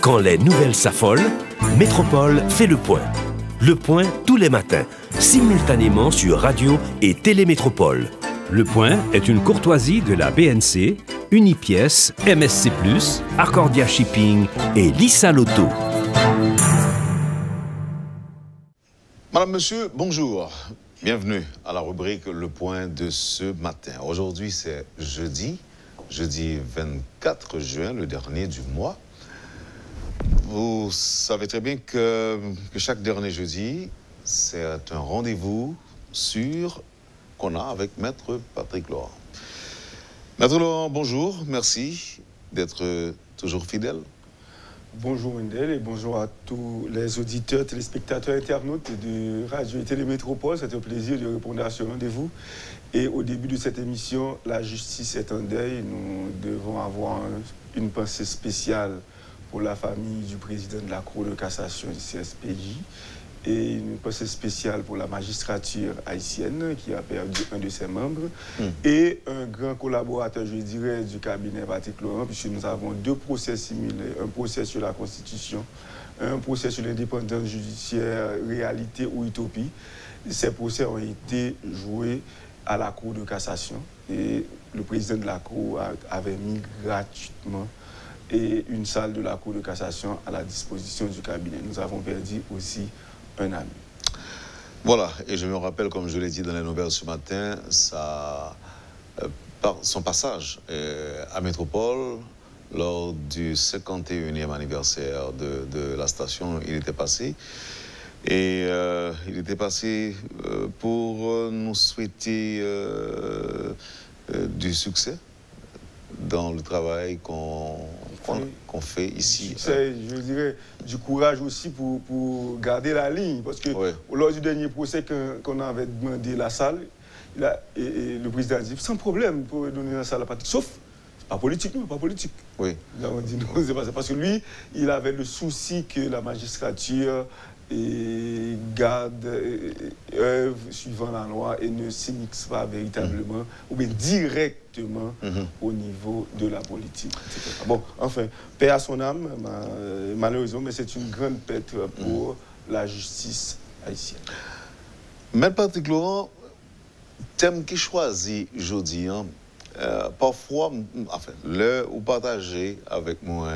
Quand les nouvelles s'affolent, Métropole fait le point. Le point tous les matins, simultanément sur Radio et Télémétropole. Le point est une courtoisie de la BNC, Unipièce, MSC+, Arcordia Shipping et Lissa Lotto. Madame, Monsieur, bonjour. Bienvenue à la rubrique Le Point de ce matin. Aujourd'hui, c'est jeudi 24 juin, le dernier du mois. Vous savez très bien que chaque dernier jeudi, c'est un rendez-vous sûr qu'on a avec Maître Patrick Laurent. Maître Laurent, bonjour, merci d'être toujours fidèle. Bonjour Wendel et bonjour à tous les auditeurs, téléspectateurs, internautes de Radio et Télémétropole. C'est un plaisir de répondre à ce rendez-vous. Et au début de cette émission, la justice est en deuil. Nous devons avoir une pensée spéciale pour la famille du président de la Cour de cassation du CSPJ et une pensée spéciale pour la magistrature haïtienne qui a perdu un de ses membres et un grand collaborateur, je dirais, du cabinet Patrick Laurent, puisque nous avons deux procès similaires, un procès sur la Constitution, un procès sur l'indépendance judiciaire, réalité ou utopie. Ces procès ont été joués à la Cour de cassation et le président de la Cour avait mis gratuitement et une salle de la Cour de cassation à la disposition du cabinet. Nous avons perdu aussi un ami. Voilà, et je me rappelle, comme je l'ai dit dans les nouvelles ce matin, son passage à Métropole lors du 51e anniversaire de la station, il était passé. Et il était passé pour nous souhaiter du succès dans le travail qu'on fait ici. Je dirais du courage aussi pour garder la ligne. Parce que lors du dernier procès qu'on avait demandé la salle, et le président a dit sans problème pour donner la salle à Patrick. Sauf, c'est pas politique, non, pas politique. Oui. Nous avons dit non, c'est pas ça. Parce que lui, il avait le souci que la magistrature garde, œuvre suivant la loi et ne s'immisce pas véritablement ou bien directement au niveau de la politique, etc. Bon, enfin, paix à son âme, malheureusement, mais c'est une grande perte pour la justice haïtienne. Maître Patrick Laurent, thème qui choisi aujourd'hui, parfois, enfin, ou partager avec moi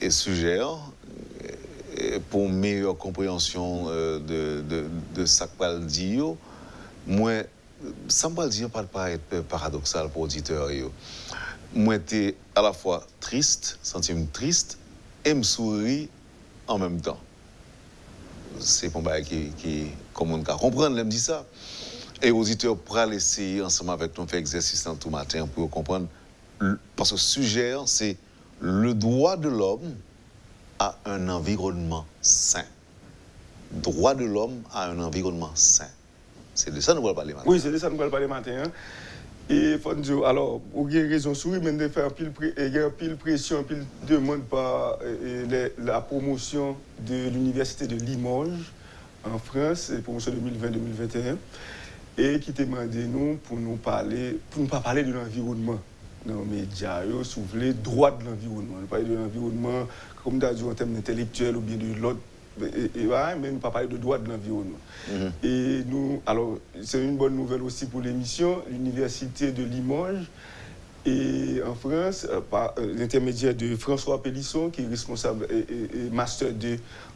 et sujet, pour meilleure compréhension de ce qu'on dit, moi, ça me dit pas paraître paradoxal pour l'auditeur. Moi, j'étais à la fois triste, sentiment triste, et me souris en même temps. C'est pour moi qui comme on comprendre, elle me dit ça. Et l'auditeur pourra essayer ensemble avec nous faire exercice tout matin pour comprendre. Parce que le sujet, c'est le droit de l'homme à un environnement sain. Droit de l'homme à un environnement sain. C'est de ça que nous allons parler maintenant. Oui, c'est de ça que nous allons parler maintenant. Et faut dire, alors, vous avez raison, souris, mais de faire pile pression, pile demande par la promotion de l'université de Limoges en France, promotion 2020-2021, et qui demandait nous pour ne pas parler de l'environnement dans les médias, sur les droits de l'environnement. Nous parler de l'environnement comme dans en termes intellectuels ou bien de l'autre, mais nous pas parler de droits de l'environnement. Et nous, alors, c'est une bonne nouvelle aussi pour l'émission, l'université de Limoges, et en France, par l'intermédiaire de François Pélisson, qui est responsable et master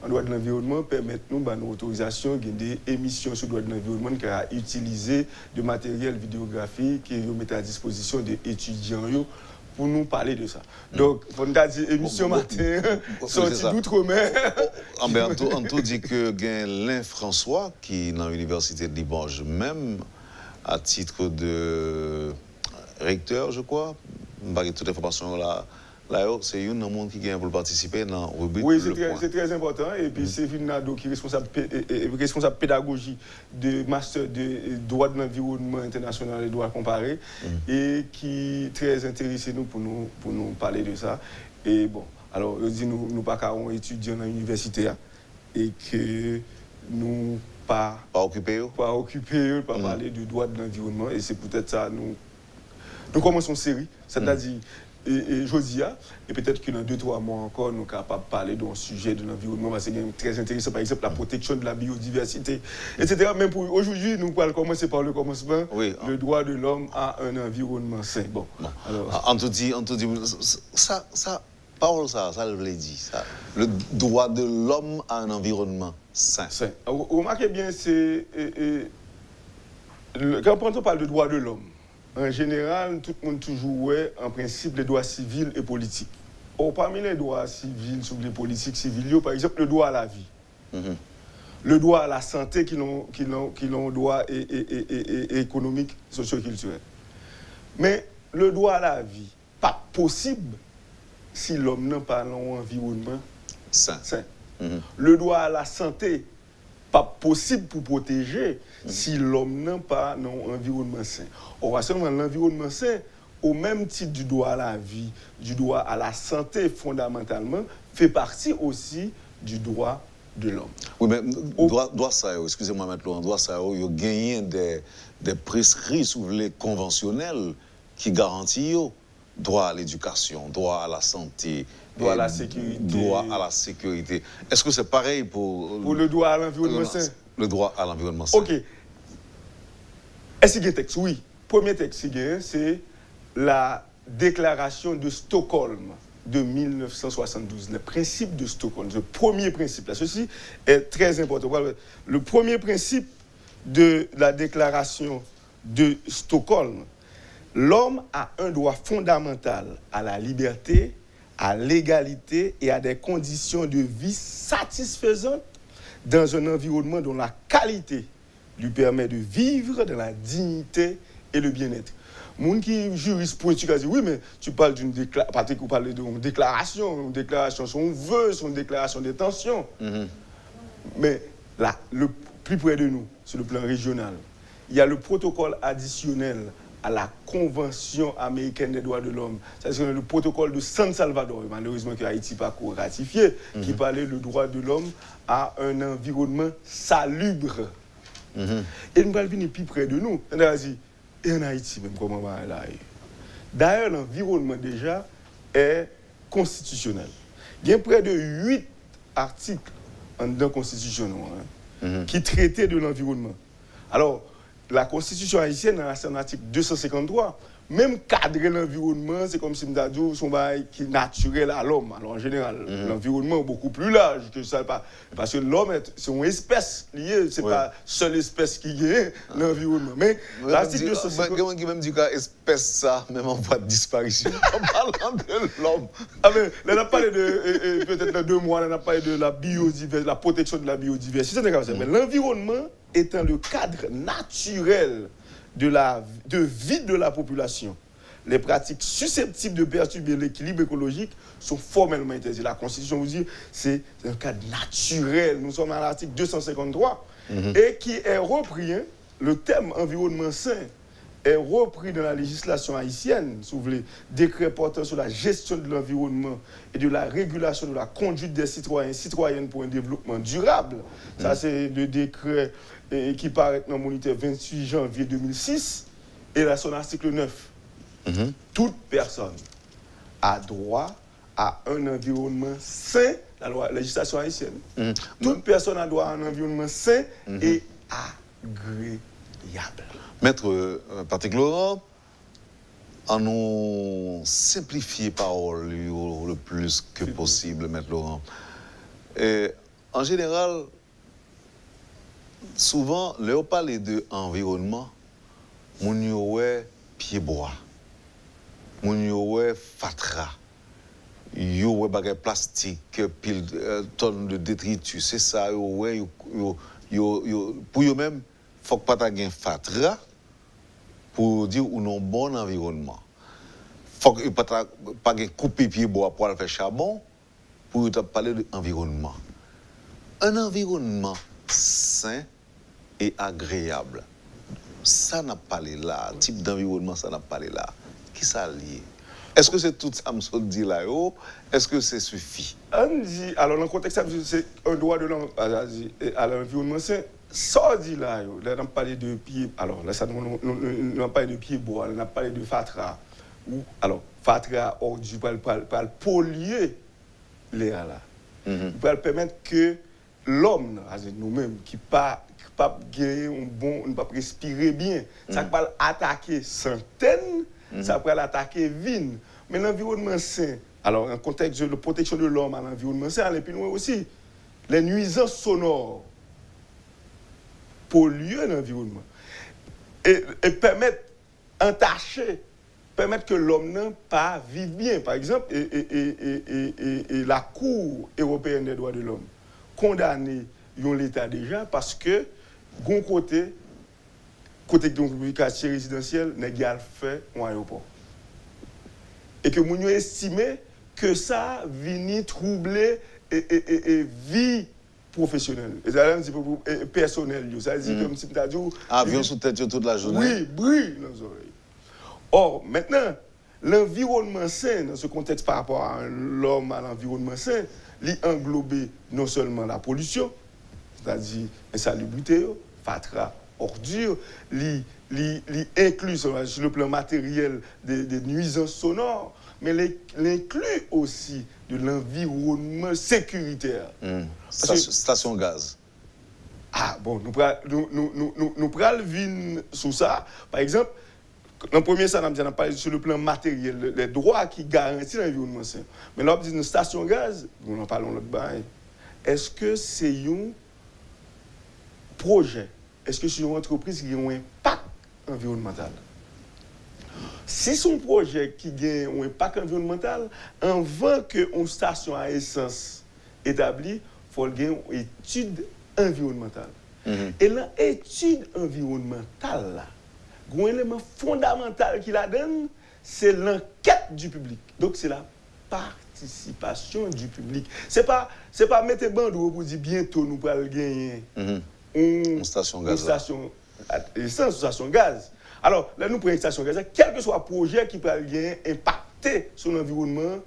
en droit de l'environnement, permet nous, nos autorisations, des émissions sur le droit de l'environnement, qui a utilisé de matériel vidéographique qui met à disposition des étudiants pour nous parler de ça. Donc, on a dit émission matin, sortie d'outre-mer. On tout dit que Lin François, qui est dans l'université de Limoges, même à titre de recteur, je crois, pas toute l'information là, c'est un monde qui vient pour participer dans le rubrique. Oui, c'est très important. Et puis, c'est Vinado qui est responsable pédagogie de master de droit de l'environnement international et droit comparé, et qui est très intéressé pour nous parler de ça. Et bon, alors, nous pas qu'à étudiants dans l'université et que nous pas occupés, pas parler du droit de l'environnement. Et c'est peut-être ça, nous commençons une série, c'est-à-dire et Josia, et peut-être que dans 2-3 mois encore, nous sommes capables de parler d'un sujet de l'environnement, parce que c'est très intéressant, par exemple, la protection de la biodiversité, etc. Même pour aujourd'hui, nous allons commencer par le commencement, le droit de l'homme à un environnement sain. Bon. Alors, on te dit, ça, parole ça le dit, ça. Le droit de l'homme à un environnement sain. Remarquez bien, c'est... Quand on parle de droit de l'homme, en général, tout le monde toujours en principe les droits civils et politiques. Or, parmi les droits civils, sur les politiques civiles, par exemple, le droit à la vie, le droit à la santé qui l'ont droit et économique, socio-culturel. Mais le droit à la vie, pas possible si l'homme n'a pas un environnement sain. Le droit à la santé, pas possible pour protéger si l'homme n'a pas un environnement sain. Or, seulement l'environnement sain, au même titre du droit à la vie, du droit à la santé fondamentalement, fait partie aussi du droit de l'homme. Oui, mais droit ça, excusez-moi maintenant, droit ça, il y a gagné des prescrits, si vous voulez, conventionnels qui garantissent droit à l'éducation, droit à la santé, droit à la sécurité. Droit à la sécurité. Est-ce que c'est pareil pour le droit à l'environnement sain? Le droit à l'environnement sain. Ok. Est-ce qu'il y a un texte? Oui. Premier texte, c'est la déclaration de Stockholm de 1972. Le principe de Stockholm, le premier principe. Là, ceci est très important. Le premier principe de la déclaration de Stockholm, l'homme a un droit fondamental à la liberté, à l'égalité et à des conditions de vie satisfaisantes dans un environnement dont la qualité lui permet de vivre dans la dignité et le bien-être. Moun qui juriste pointu a dit oui, mais tu parles d'une déclaration, son vœu, son déclaration d'intention. Mais là, le plus près de nous, sur le plan régional, il y a le protocole additionnel à la Convention américaine des droits de l'homme. C'est-à-dire le protocole de San Salvador, malheureusement que Haïti n'a pas ratifié, qui parlait le droit de l'homme à un environnement salubre. Et nous allons venir plus près de nous. Et en Haïti, même comment on va là. D'ailleurs, l'environnement déjà est constitutionnel. Il y a près de 8 articles dans la Constitution qui traitaient de l'environnement. Alors, la Constitution haïtienne, dans son article 253, même cadrer l'environnement, c'est comme si nous avions son bail qui est naturel à l'homme. Alors en général, l'environnement est beaucoup plus large que ça. Parce que l'homme, c'est une espèce liée, ce n'est pas seule espèce qui est l'environnement. Mais l'article 253... qui même dit que l'espèce, ça, même en voie de disparition, en parlant de l'homme. Ah mais, là, on a parlé de, peut-être dans 2 mois, on a parlé de la biodiversité, la protection de la biodiversité. Mais l'environnement étant le cadre naturel de vie de la population, les pratiques susceptibles de perturber l'équilibre écologique sont formellement interdites. La Constitution vous dit c'est un cadre naturel. Nous sommes à l'article 253 et qui est repris, le thème environnement sain est repris dans la législation haïtienne, si vous voulez, décret portant sur la gestion de l'environnement et de la régulation de la conduite des citoyens et citoyennes pour un développement durable. Ça, c'est le décret qui paraît dans le moniteur 28 janvier 2006 et là, son article 9. Toute personne a droit à un environnement sain, la législation haïtienne. Toute personne a droit à un environnement sain et agréable. Maître Patrick Laurent, en nous simplifier parole le plus que possible, Maître Laurent. Et, en général, souvent, là, on parle de environnement, on y a pied bois, on y a fatra, il y a bagay plastique, pile tonnes de détritus, c'est ça, pour eux-mêmes, il faut pas avoir fatra pour dire ou non bon environnement. Il faut pas couper pied bois pour faire charbon pour parler de l'environnement. Un environnement sain et agréable. Ça n'a pas là. Type d'environnement, ça n'a pas là. Qui ça lié? Est-ce que c'est tout ça que je dis là? Est-ce que c'est suffit? On dit, alors dans le contexte, c'est un droit de l'homme à l'environnement sain. Ça dit là, on a parlé de pied. Alors là, on a parlé de pied bois, on a parlé de fatra. alors, Fatra ordi pour polluer l'air là. Pour permettre que l'homme, nous-mêmes, qui pas gagner un bon, ne pas respirer bien, ça va attaquer centaines, ça va attaquer vignes. Mais l'environnement sain, alors en contexte de la protection de l'homme à l'environnement sain, et puis nous aussi, les nuisances sonores polluent l'environnement et permettent entacher, permettre que l'homme n'a pas vive bien. Par exemple, et la Cour européenne des droits de l'homme condamné l'État déjà parce que d'un côté de quartier résidentiel n'est pas fait un aéroport. Et que nous estimé que ça vient troubler et vie professionnelle. Et ça veut dire personnelle. Ça veut dire comme si tu as dit... Avion sous tête toute la journée. Oui, bruit dans les oreilles. Or, maintenant, l'environnement sain, dans ce contexte par rapport à l'homme, à l'environnement sain, il englobe non seulement la pollution, c'est-à-dire l'insalubrité, fatra, ordure, il inclut sur le plan matériel des nuisances sonores, mais l'inclut aussi de l'environnement sécuritaire. Station gaz. Ah bon, nous prenons le vin sous ça. Par exemple, dans le premier ça, on a parlé sur le plan matériel, les droits qui garantissent l'environnement sain. Mais là, on dit une station gaz, nous en parlons l'autre bail. Est-ce que c'est un projet? Est-ce que c'est une entreprise qui a un impact environnemental? Si son projet qui a un impact environnemental, avant qu'une station à essence établie, il faut qu'il y ait une étude environnementale. Et l'étude environnementale, là, un élément fondamental qui la donne, c'est l'enquête du public. Donc, c'est la participation du public. C'est pas mettre bandeau pour dire bientôt nous allons gagner une station gaz. Une station essence, une station gaz. Alors, là, nous prenons une station gaz, quel que soit le projet qui peut gagner, impacter sur l'environnement.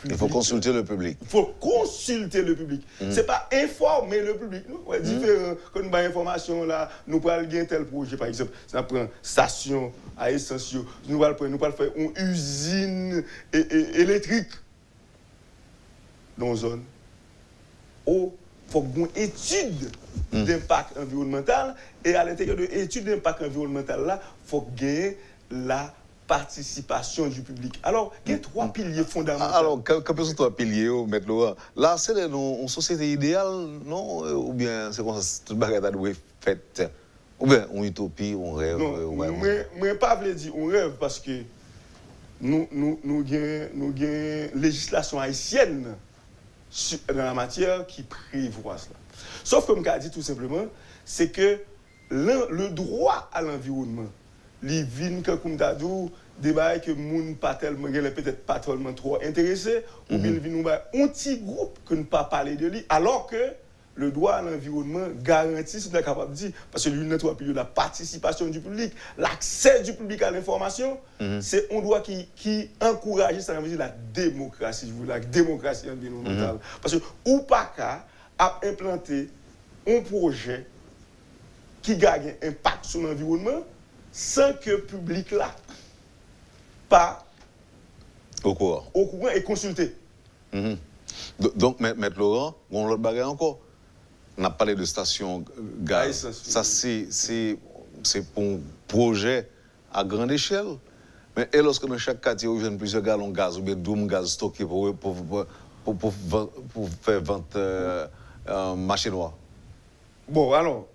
Il faut consulter le public. Il faut consulter le public. Ce n'est pas informer le public. C'est différent. Quand nous avons information là, nous pouvons gagner tel projet, par exemple. Ça prend station à essence. Nous pouvons faire une usine électrique dans une zone. Il faut une étude d'impact environnemental. Et à l'intérieur de l'étude d'impact environnemental, là, il faut gagner la participation du public. Alors, il y a trois piliers fondamentaux. Alors, quels sont trois piliers, Maître Laurent? Là, c'est une société idéale, non? Ou bien c'est comme ça, toute bagarre doit être faite? Ou bien une utopie, un rêve? Non, moi, je ne veux pas dire un rêve parce que nous avons une législation haïtienne dans la matière qui prévoit cela. Sauf comme je l'ai dit tout simplement, c'est que le droit à l'environnement, les vignes que comme d'adou débat que moun pas tellement peut-être pas tellement trop intéressé ou bien vinn un petit groupe que ne pas parler de lui alors que le droit à l'environnement garantit ce qu'on est capable de dire parce que l'une trois piliers la participation du public, l'accès du public à l'information, c'est un droit qui encourage ça veut dire la démocratie, la démocratie environnementale parce que ou pas qu'à implanter un projet qui gagne un impact sur l'environnement sans que le public là pas au courant et consulté. Donc, Maître Laurent, on l'autre bagarre encore. On a parlé de station gaz. Ça, c'est pour un projet à grande échelle. Mais et lorsque dans chaque quartier, il y a plusieurs gallons de gaz ou bien 12 gaz stockés pour faire vente marché noir. Bon, alors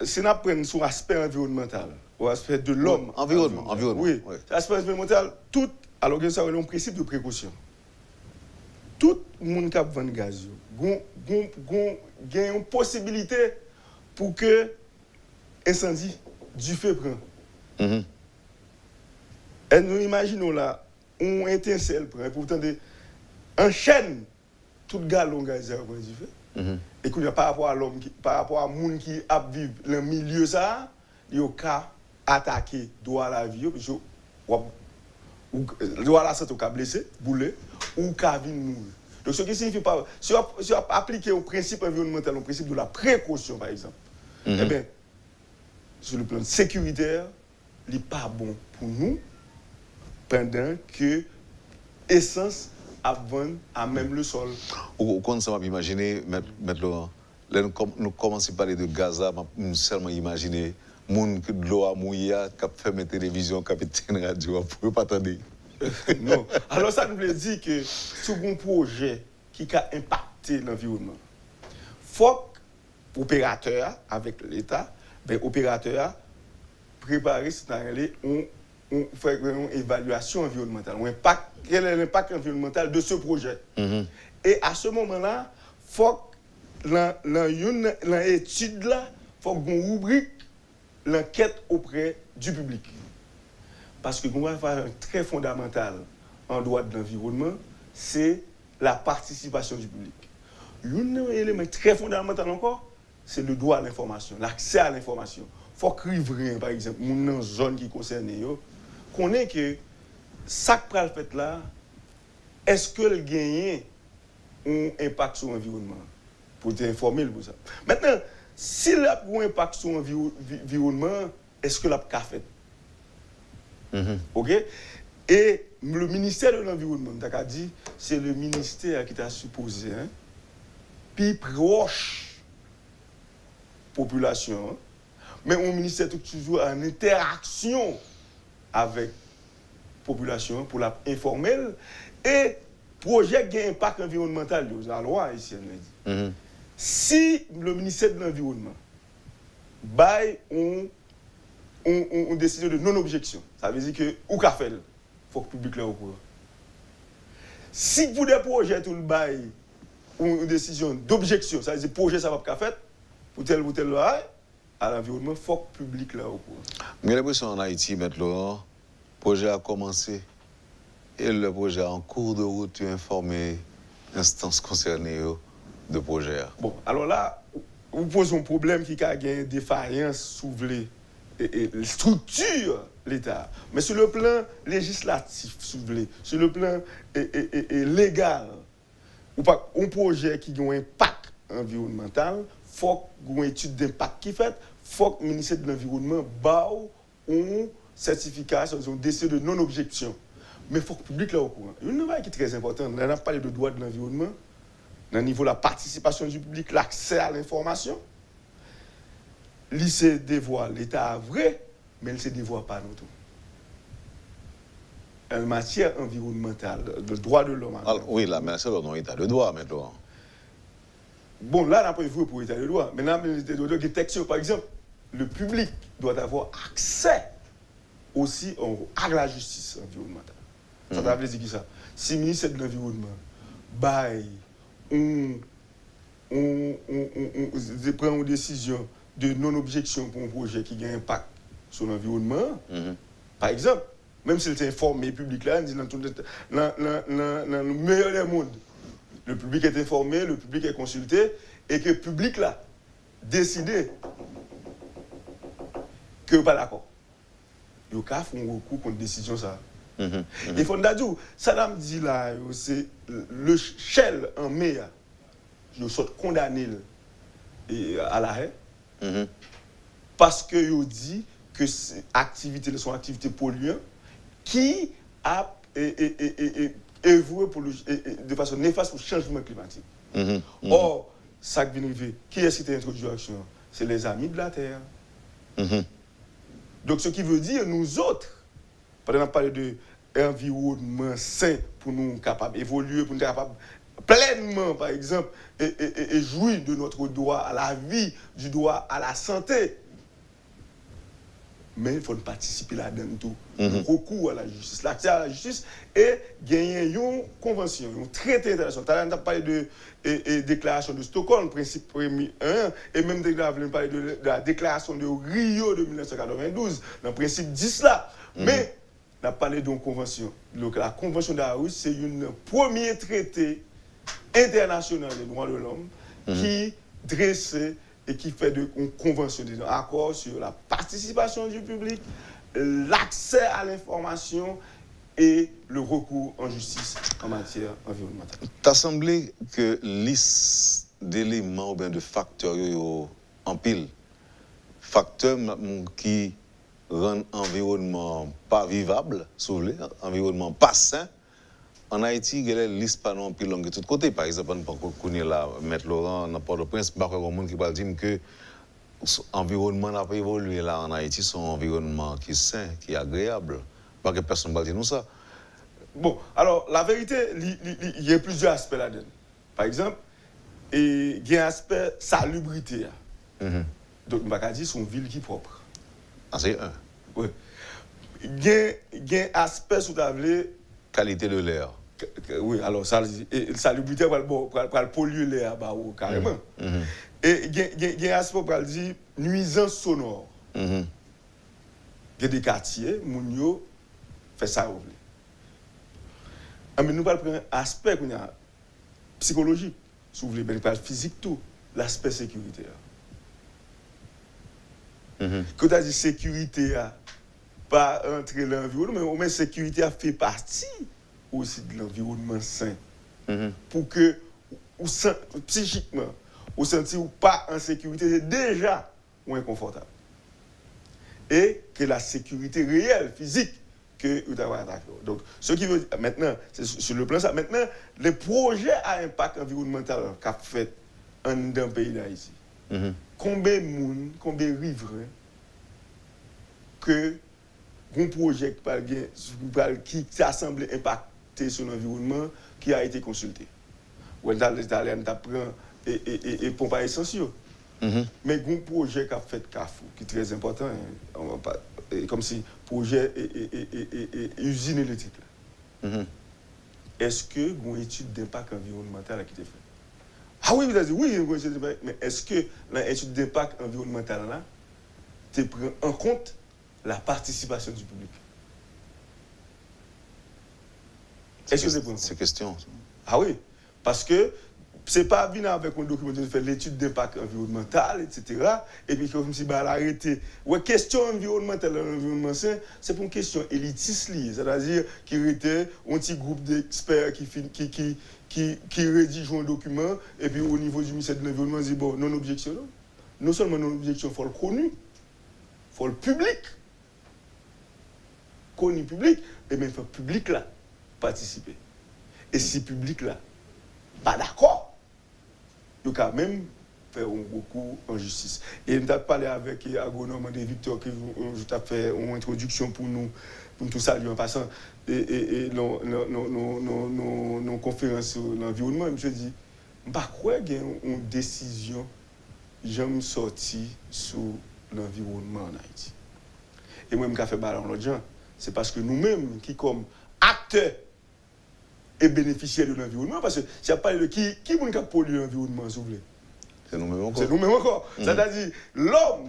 si on prend sur l'aspect environnemental, ou l'aspect de l'homme. Environnement. Oui. L'aspect environnemental, alors il y a un principe de précaution. Tout le monde qui vend gaz, il y a une possibilité pour que l'incendie du feu prenne. Et nous imaginons là, on étincelle prend, et pourtant en chaîne, tout gallon gaz prend du feu. Et qu'il y a par rapport à l'homme, par rapport à monde qui a vivre dans le milieu ça, il y a qu'à attaquer droit à la vie, ou droit à la santé, ou qu'à blesser, bouler, ou qu'à venir mourir. Donc ce qui signifie pas, si on applique au principe environnemental, au principe de la précaution par exemple, eh bien, sur le plan sécuritaire, il n'est pas bon pour nous, pendant que essence avant à même le sol. Au compte, ça m'a imaginé, Maître Laurent, là, nous commençons à parler de Gaza, je seulement imaginer moun que de l'eau a mouillé, qui a fait mes télévisions, capitaine radio, pour pas attendre. Non. Alors ça nous veut dire que tout un projet qui a impacté l'environnement, faut que l'opérateur, avec l'État, l'opérateur préparer on fait une évaluation environnementale. Quel est l'impact environnemental de ce projet? Et à ce moment-là, il faut que dans l'étude, il faut qu'on rubrique l'enquête auprès du public. Parce que qu'on va faire un très fondamental en droit de l'environnement, c'est la participation du public. Un élément très fondamental encore, c'est le droit à l'information, l'accès à l'information. Il faut que riverain, par exemple, dans une zone qui concerne, qu'on ait que ça que le fait là, est-ce que le gagne un impact sur l'environnement? Pour t'informer pour ça. Maintenant, si il a un impact sur l'environnement, est-ce que l'a fait? OK? Et le ministère de l'Environnement, t'as dit, c'est le ministère qui t'a supposé, puis proche population, mais un ministère toujours en interaction avec la population pour la informer et projet qui a un impact environnemental, la loi ici, on dit. Si le ministère de l'Environnement baille on décision de non-objection, ça veut dire que ou qu'a fait, il faut que le public soit au courant. Si pour des projets tout le bail ou une décision d'objection, ça veut dire que le projet ça va pas faire pour tel bail à l'environnement, il faut que le public soit au courant. Mais l'impression en Haïti, Maître Laurent, le projet a commencé et le projet en cours de route, tu informé l'instance concernée de projet. Bon, alors là, vous posez un problème qui a une défaillance soulevée et structure l'État. Mais sur le plan législatif, soulevée, sur le plan légal, ou pas un projet qui a un impact environnemental, il faut qu'il y ait une étude d'impact qui fait, il faut que le ministère de l'Environnement ait un certificat, une décision de non-objection. Mais il faut que le public soit au courant. Il y a une chose qui est très importante. On a parlé de droit de l'environnement. Au niveau de la participation du public, l'accès à l'information, il se dévoile l'État vrai, mais il ne se dévoile pas nous tout. En matière environnementale, le droit de l'homme. Oui, là, mais c'est le État de droit maintenant. Bon, là, on n'a pas vu pour l'État de droit. Maintenant, l'État de droit, texte, par exemple, le public doit avoir accès aussi à la justice environnementale. Ça veut dire ça. Si le ministère de l'Environnement prend une décision de non-objection pour un projet qui a un impact sur l'environnement, par exemple, même s'il est informé, le public là, dans le meilleur des mondes, le public est informé, le public est consulté, et que le public là décide que vous pas d'accord. Il y a un recours contre décision ça. Il faut dire, ça me dit là, c'est le Shell en mai, je suis condamné à l'arrêt, parce que il dit que ces activités sont activités polluantes qui a évolué de façon néfaste pour le changement climatique. Or, ça qui vient arriver, qui est-ce qui a introduit l'action? C'est les amis de la Terre. Donc, ce qui veut dire, nous autres, pendant qu'on parle de environnement sain pour nous capables d'évoluer, pour nous capables pleinement, par exemple, et jouir de notre droit à la vie, du droit à la santé. Mais il faut participer là-dedans tout. Recours à la justice, l'accès à la justice et gagner une convention, un traité international. On a parlé de déclaration de Stockholm, principe premier 1, et même parlé de la déclaration de Rio de 1992, dans le principe 10 là. Mais on a parlé d'une convention. Donc, la convention d'Aarhus, c'est un premier traité international des droits de l'homme qui dresse et qui fait une convention, un accord sur la participation du public, l'accès à l'information et le recours en justice en matière environnementale. T'as semblé que liste d'éléments ou bien de facteurs en pile, facteurs qui rendre l'environnement pas vivable, si vous voulez, environnement pas sain. En Haïti, il y a des listes pas non plus longues de tous côtés. Par exemple, on peut connaître là, Maître Laurent, dans Port-au-Prince, il y a quelqu'un qui va dire que l'environnement n'a pas évolué là en Haïti, c'est un environnement qui est sain, qui est agréable. Pas que personne ne va dire nous ça. Bon, alors, la vérité, il y a plusieurs aspects là-dedans. Par exemple, il y a un aspect salubrité. Donc, on va dire son ville qui est propre. Ah, c'est un. Oui. Il y a un aspect sous table. Qualité de l'air. Oui, alors, salubrité va le polluer l'air, carrément. Et il y a un aspect pour dire nuisance sonore. Il y a des quartiers, Mounio fait ça. Mais nous parlons d'un aspect psychologique, si vous voulez, mais nous parlons physique tout, l'aspect sécuritaire. Quand on dit sécurité, pas entrer dans l'environnement, mais sécurité fait partie aussi de l'environnement sain. Pour que, psychiquement, vous sentez pas en sécurité, c'est déjà inconfortable. Et que la sécurité réelle, physique, que vous avez attaqué. Donc, ce qui veut dire, maintenant, c'est sur le plan ça, maintenant, les projets à impact environnemental qu'a fait dans le pays d'Haïti, combien de monde, combien de riverains que un projet qui a semblé impacter sur l'environnement qui a été consulté. Ou dans les Italiens, et pompe à essentiaux. Mais un projet qui a fait CAFO, qui est très important, on va pas, comme si projet et usine électrique. Est-ce que une étude d'impact environnemental a été faite? Ah oui, vous avez dit oui, mais est-ce que l'étude d'impact environnemental là, tu prends en compte la participation du public? Est-ce que c'est question. Ah oui, parce que c'est pas venir avec un document de faire l'étude d'impact environnemental, etc. Et puis comme si l'arrêter. Ouais, question environnementale dans l'environnement sain, c'est pour une question élitiste, c'est-à-dire qui était un petit groupe d'experts qui rédigent un document et puis au niveau du ministère de l'Environnement, ils disent bon, non objection. Non seulement non objection, il faut le connu, il faut le public. Connu public, et même il faut le public là participer. Et si le public là pas d'accord, il quand même faire beaucoup en justice. Et nous avons parlé avec l'agronome André Victor qui a fait une introduction pour nous tout saluer en passant et nos conférences sur l'environnement. Je me suis dit, je ne sais pas qu'il y a une décision jamais sortie sur l'environnement en Haïti. Et moi, je me fait ballon l'autre gens. C'est parce que nous-mêmes, qui comme acteurs et bénéficiaires de l'environnement, parce que si on parle de qui a pollué l'environnement, s'il vous plaît? C'est nous-mêmes encore. C'est nous-mêmes encore. C'est-à-dire, l'homme,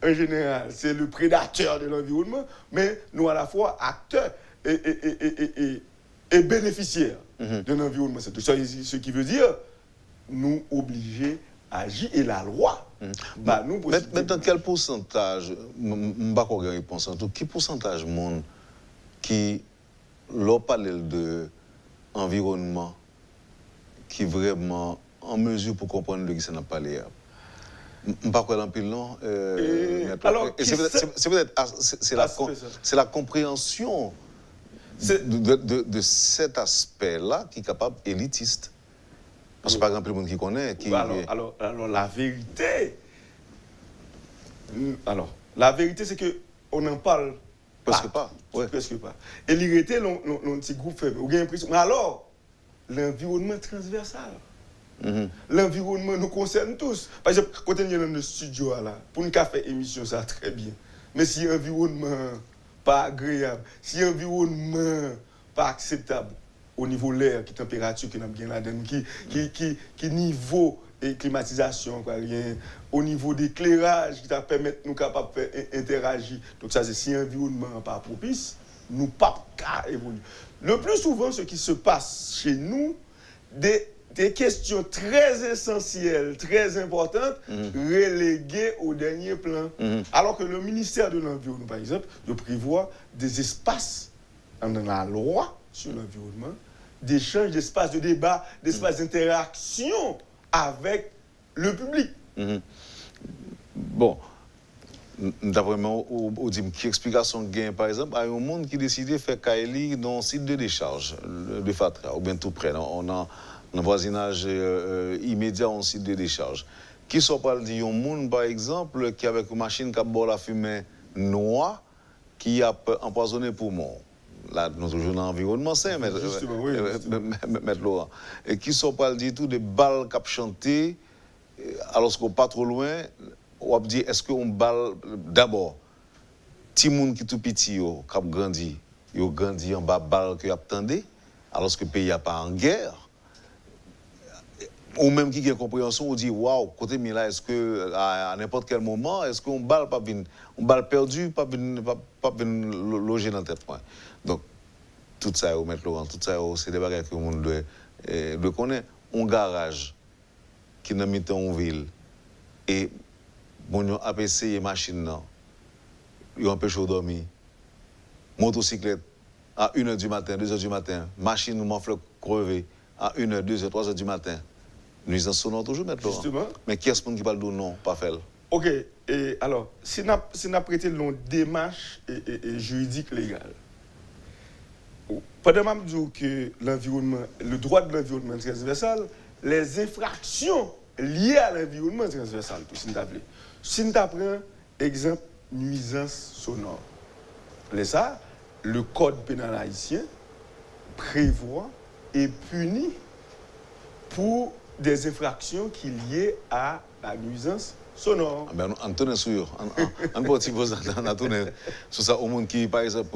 en général, c'est le prédateur de l'environnement, mais nous, à la fois, acteurs et bénéficiaires de l'environnement. C'est tout ça, ce qui veut dire, nous obliger à agir, et la loi. Maintenant, quel pourcentage, je ne sais pas quoi réponse en tout, quel pourcentage de monde qui, l'on parle de environnement, qui est vraiment en mesure pour comprendre de qui ça n'a pas l'air? Je ne sais pas quoi l'empile, non. C'est la compréhension de cet aspect-là qui est capable élitiste. Parce que par exemple, le monde qui connaît. Alors, la vérité. Alors, la vérité, c'est qu'on en parle. Presque pas. Ouais. Presque pas. Et l'irrité, l'on petit groupe faible. Mais alors, l'environnement transversal. L'environnement nous concerne tous. Par exemple, quand on est dans le studio, là, pour nous faire émission, ça très bien. Mais si l'environnement pas agréable, si l'environnement pas acceptable, au niveau de l'air, qui température, qui n'a bien là-dedans, qui niveau et climatisation, quoi, au niveau d'éclairage, qui va permettre nous capables de faire interagir. Donc ça, c'est si l'environnement pas propice, nous pas évoluer. Le plus souvent, ce qui se passe chez nous, des questions très essentielles, très importantes, reléguées au dernier plan. Alors que le ministère de l'Environnement, par exemple, prévoit des espaces dans la loi sur l'environnement, d'échange, d'espace de débat, d'espace d'interaction avec le public. Bon, d'après moi, qui explication gain, par exemple, il y a un monde qui décide de faire Kaili dans un site de décharge de Fatra, ou bien tout près. On a un voisinage immédiat, un site de décharge. Qui sont pas dit un monde, par exemple, qui avec une machine qui a boit la fumée noire, qui a empoisonné pour moi. Là, nous toujours dans l'environnement sain, Maître Laurent. Et qui sont pas dit tout des balles qui ont chanté, alors qu'on pas trop loin. On va dire, est-ce qu'on balle d'abord, petit monde qui tout petit, qui a grandi en bas balle que attendait, alors que le pays n'est pas en guerre. Ou même qui a une compréhension, on dit, waouh, côté là, est-ce que à n'importe quel moment, est-ce qu'on balle pas une balle perdue, pas une loger dans tête point. Donc, tout ça, Maître Laurent, tout ça, c'est des bagages que le monde doit connaître. Un garage qui n'a mis en ville et bon, on a essayé machine là. Ils ont empêché de dormir. Motocyclette à 1h du matin, 2h du matin. Machine nous m'a fait crever à 1h, 2h, 3h du matin. Nuisance sonore toujours, Maître Laurent. Justement. Mais qui est-ce qui parle de non, pas fait? Ok. Et alors, si nous avons prêté une démarche juridique légale, pendant que je dis que l'environnement, le droit de l'environnement transversal, les infractions liées à l'environnement transversal, si nous prenons exemple nuisance sonore, le code pénal haïtien prévoit et punit pour des infractions qui sont liées à la nuisance sonore. Ah ben, on tourne sur, on peut tourner sur ça au monde qui, par exemple,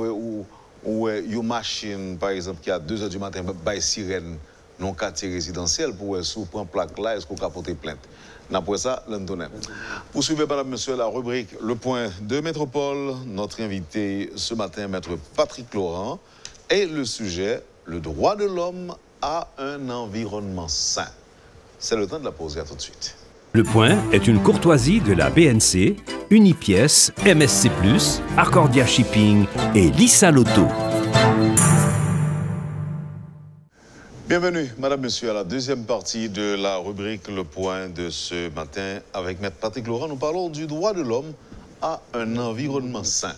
ou une machine, par exemple, qui a 2h du matin, by sirène, non quartier résidentiel, pour prendre plaque là, est-ce qu'on peut porter plainte? Après ça, l'Antonin. Poursuivez, madame, monsieur, la rubrique Le Point de Métropole. Notre invité ce matin, maître Patrick Laurent, et le sujet, le droit de l'homme à un environnement sain. C'est le temps de la pause, à tout de suite. Le Point est une courtoisie de la BNC, Unipièce, MSC+, Arcordia Shipping et Lisa Lotto. Bienvenue, madame, monsieur, à la deuxième partie de la rubrique Le Point de ce matin. Avec maître Patrick Laurent, nous parlons du droit de l'homme à un environnement sain.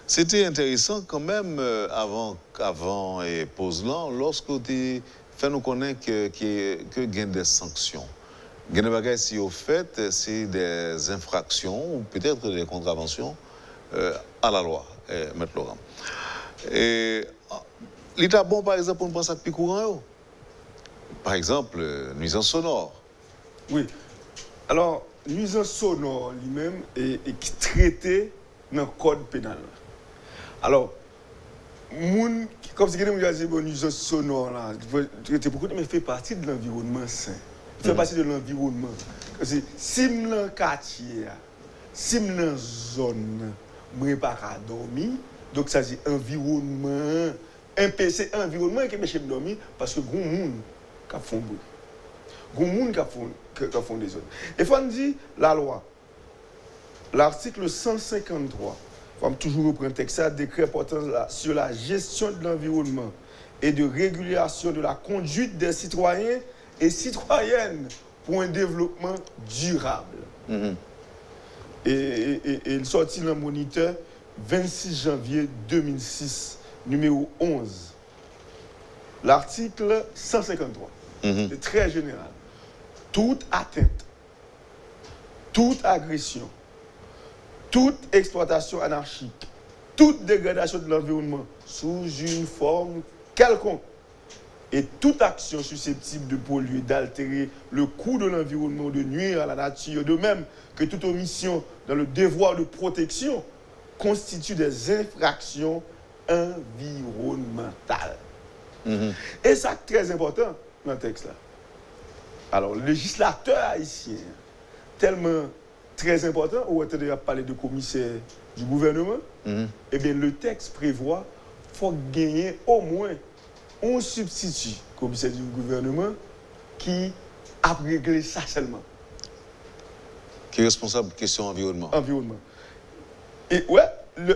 C'était intéressant quand même avant et pause là, lorsque tu fait nous connaître que gain des sanctions. Gain des bagages, si au fait, c'est des infractions ou peut-être des contraventions à la loi, maître Laurent. Et l'état bon, par exemple, on pense à plus courant. Par exemple, nuisance sonore. Oui. Alors, nuisance sonore lui-même est traité dans le code pénal. Alors, comme si quelqu'un me dit que nuisance sonore, mais fait partie de l'environnement sain. Il fait partie de l'environnement. Si je suis dans le quartier, si je suis dans la zone, je ne peux pas dormir. Donc, ça c'est environnement. C'est un environnement qui me dormir parce que il y a des gens qui font bruit. Il y a des gens qui font des zones. Et il faut dire la loi. L'article 153, il faut toujours reprendre le texte, ça décret portant sur la gestion de l'environnement et de régulation de la conduite des citoyens et citoyennes pour un développement durable. Et il sortit dans le moniteur 26 janvier 2006, numéro 11. L'article 153, c'est très général. Toute atteinte, toute agression, toute exploitation anarchique, toute dégradation de l'environnement sous une forme quelconque et toute action susceptible de polluer, d'altérer le cours de l'environnement, de nuire à la nature, de même que toute omission dans le devoir de protection constitue des infractions environnementales. Et ça, c'est très important dans le texte là. Alors, le législateur haïtien, tellement très important, on a déjà parlé de commissaire du gouvernement, eh bien, le texte prévoit qu'il faut gagner au moins un substitut commissaire du gouvernement qui a réglé ça seulement. Qui est responsable de question environnement. Environnement. Et ouais,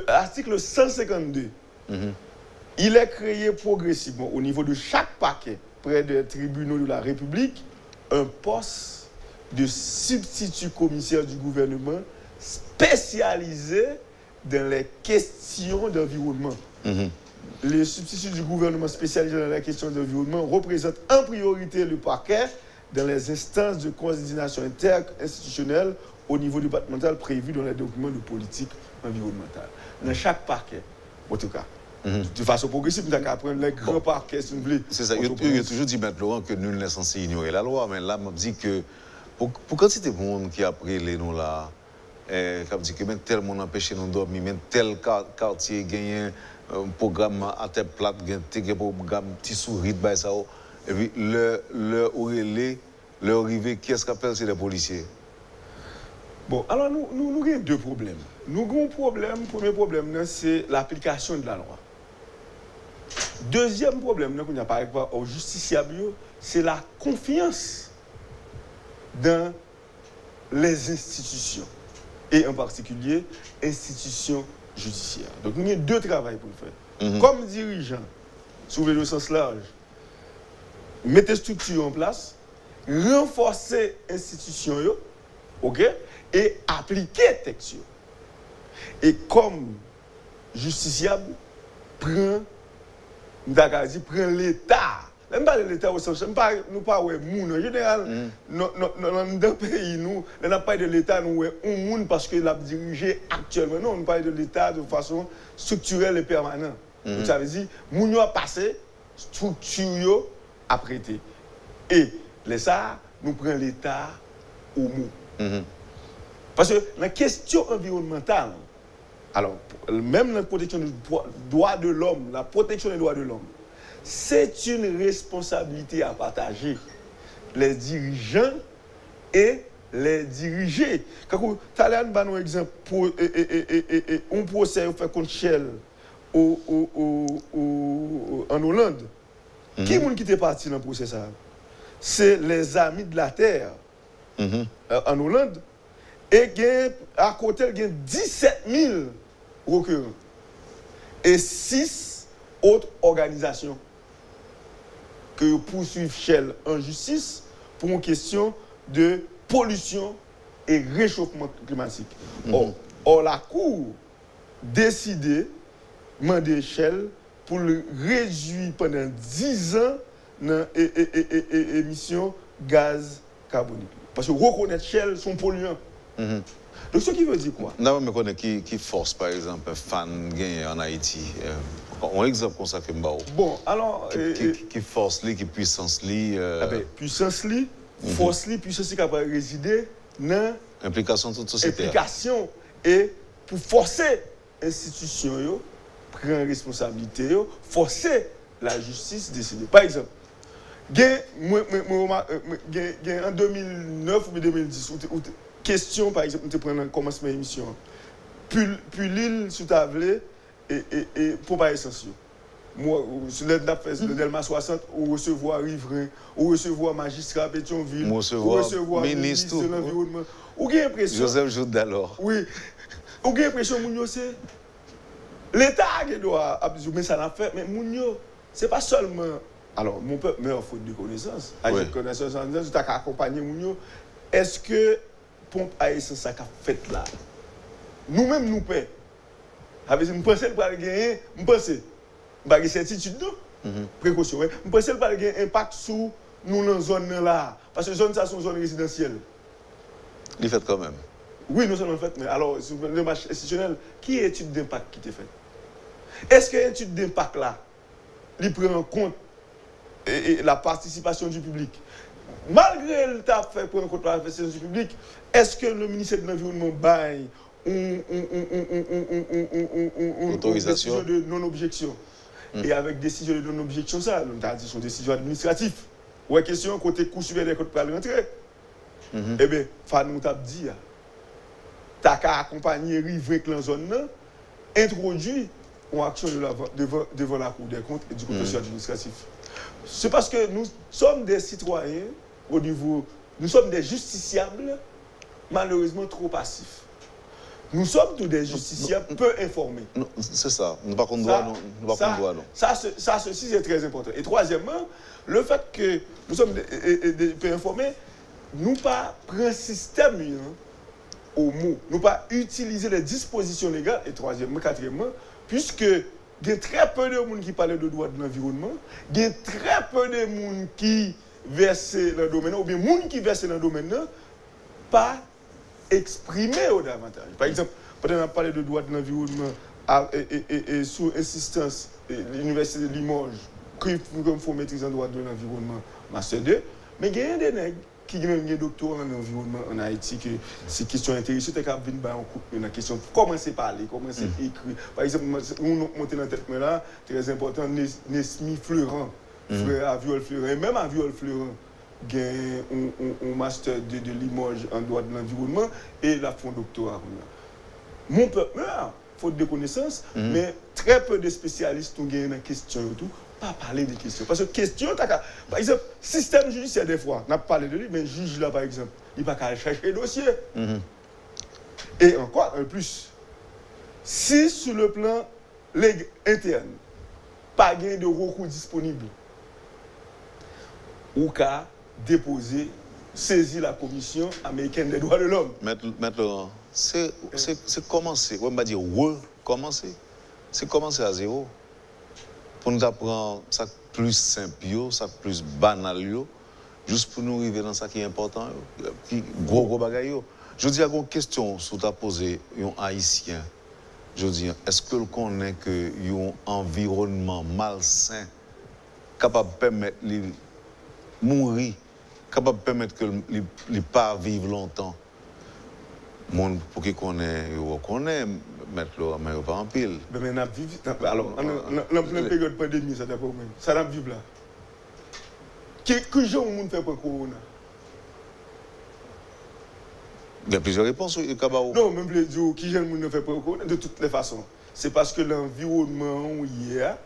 l'article 152, il est créé progressivement au niveau de chaque paquet près des tribunaux de la République un poste de substitut commissaire du gouvernement spécialisés dans les questions d'environnement. Les substituts du gouvernement spécialisés dans les questions d'environnement représentent en priorité le parquet dans les instances de coordination interinstitutionnelle au niveau départemental prévu dans les documents de politique environnementale. Dans chaque parquet, en tout cas, de façon progressive, nous avons apprendre les grands parquets, si vous voulez. C'est ça, il y a toujours dit, M. Laurent, que nous ne sommes censés ignorer la loi, mais là, je me dis que pour quantité de monde qui a pris les noms là, comme dit que même tel monde empêche nous de dormir, même tel quartier gagne un programme à tête plate, un programme petit souris, et puis le arrivé, qui est-ce qu'on appelle, c'est les policiers. Bon, alors nous avons deux problèmes. Nous avons un problème, le premier problème, c'est l'application de la loi. Deuxième problème, nous n'a pas au justiciable, c'est la confiance dans les institutions, et en particulier institutions judiciaires. Donc nous avons deux travaux pour le faire. Comme dirigeant, sous le sens large, mettez structure en place, renforcer institutions, ok, et appliquer texte. Et comme justiciable, prend l'État. Même pas l'État au sens, nous pas ouais moun en général dans le pays nous n'a pas de l'État nous ouais un moun parce que l'a dirigé actuellement non on parle de l'État de façon structurelle et permanente. Ça veut dire moun yo a passé structure yo a prêté et les ça nous prend l'État au mot. Parce que la question environnementale alors même la protection des droits de l'homme, la protection des droits de l'homme, c'est une responsabilité à partager les dirigeants et les dirigés. Quand tu as un exemple pour un procès fait contre Shell en Hollande, qui est-ce qui est parti dans le procès? C'est les Amis de la Terre en Hollande. Et à côté, il y a 17 000 requérants et 6 autres organisations que poursuivent Shell en justice pour une question de pollution et réchauffement climatique. Or, la Cour décidé de demander Shell pour le réduire pendant 10 ans dans l'émission gaz carbonique. Parce que reconnaître Shell sont polluants. Donc, ce qui veut dire quoi? Non, mais connaît qui force, par exemple, un fan en Haïti. Un exemple comme ça que Mbao. Bon, alors. Qui force, qui puissance, puissance, force, puissance qui va résider dans. Implication de toute société. Implication. Et pour forcer l'institution, prendre responsabilité, forcer la justice décider. Par exemple, en 2009 ou 2010, question, par exemple, nous prenons commencement l'émission. Puis l'île sous table et pour pas essentiel. Moi, sur le Delma 60, on recevoir riverain, on recevoir magistrat Pétionville, on recevoir ministre de l'environnement. Ou avez l'impression. Joseph Joud d'alors. Oui. Ou avez l'impression, Mounio, c'est. L'État qui doit absorber ça l'a fait, mais Mounio, c'est pas seulement. Alors, mon peuple meurt faute de connaissance. Avec connaissance en disant, tu as accompagné Mounio. Est-ce que pompe à essence ça qu'a fait là? Nous-mêmes, nous paie. Nous pensons que le gagner, nous pensons. Nous avons certitude, précaution. Nous pensons que le gagner impact sur nous dans la zone là. Parce que la zone, ça, c'est une zone résidentielle. Il fait quand même. Oui, nous sommes fait, mais alors, sur le marché institutionnel, qui est l'étude d'impact qui est faite? Est-ce que l'étude d'impact là, il prend en compte la participation du public? Malgré le taf fait pour un compte la participation du public, est-ce que le ministère de l'Environnement baille une décision de non-objection? Et avec décision de non-objection, ça, nous avons dit, sont décisions administratives. Ou question, côté coût supérieur des comptes pour rentrer. Eh bien, il nous a dit, tu as accompagné Rive dans la zone, introduit une action devant la Cour des comptes et du contentieux administratif. C'est parce que nous sommes des citoyens au niveau, nous sommes des justiciables malheureusement trop passifs. Nous sommes tous des justiciables peu informés. C'est ça. Nous ne pas qu'on doit, non. Ça, ceci c'est très important. Et troisièmement, le fait que nous sommes peu informés, nous pas prenons un système au mot. Nous pas utiliser les dispositions légales. Et troisièmement, quatrièmement, puisque il y a très peu de gens qui parlent de droit de l'environnement, il y a très peu de gens qui versent dans le domaine, ou bien les gens qui versent dans le domaine, pas exprimés au davantage. Par exemple, pendant qu'on parle de droit de l'environnement et sous insistance de l'Université de Limoges, qu'il faut maîtriser le droit de l'environnement, Master 2, mais il y a des nègres qui ont un doctorat en environnement en Haïti, que c'est question intéressante, qui viennent dans la question comment c'est parler, comment c'est écrit. Par exemple, on monte dans la tête là, très important, Nesmi Fleurant, frère Aviol Fleurant, et même Aviol Fleurant, il y a un master de Limoges en droit de l'environnement et la fond doctorat. Mon peuple meurt, faute de connaissances, mais très peu de spécialistes ont gagné dans la question et tout. Pas parler des questions. Parce que question, par exemple, système judiciaire, des fois, on a parlé de lui, mais le juge là, par exemple, il ne va pas chercher le dossier. Et encore, en plus, si sur le plan interne, pas gain de recours disponible, ou qu'à déposer, saisir la Commission américaine des droits de l'homme. Maintenant, c'est commencer, on va dire recommencer. C'est commencer à zéro. Pour nous apprendre ça plus simple, ça plus banal, juste pour nous arriver dans ça qui est important, qui gros bagaille. Je dis à une question sur ta posée un haïtien. Je dis est-ce que le connaît que un environnement malsain capable de permettre de mourir, capable de permettre que ne pas vivre longtemps. Monde pour qui connaît mettre le mais pas en pile. Mais on a vécu alors en pleine période de pandémie ça d'abord même. Ça n'a vivre là. Que gens monde fait pour corona. Il y a plusieurs réponses au Kabao. Non, même les dire qui gens monde fait pour corona de toutes les façons. C'est parce que l'environnement hier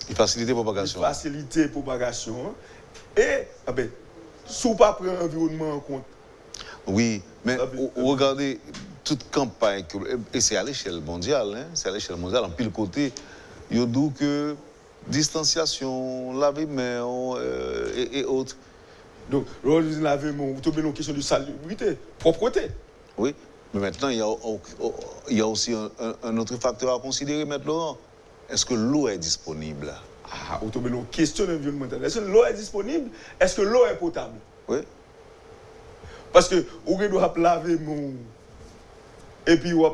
il facilite la propagation. Il facilite la propagation et si on pas prendre l'environnement en compte. Oui, mais regardez toute campagne, et c'est à l'échelle mondiale, hein, c'est à l'échelle mondiale, en pile côté, il y a dit que distanciation, laver main et autres. Donc, lorsque vous lavez main, vous tombez dans une question de salubrité, propreté. Oui, mais maintenant, il y a aussi un autre facteur à considérer maintenant. Est-ce que l'eau est disponible? Ah, vous tombez dans une question environnementale. Est-ce que l'eau est disponible? Est-ce que l'eau est potable? Oui. Parce que vous doit laver mon et puis vous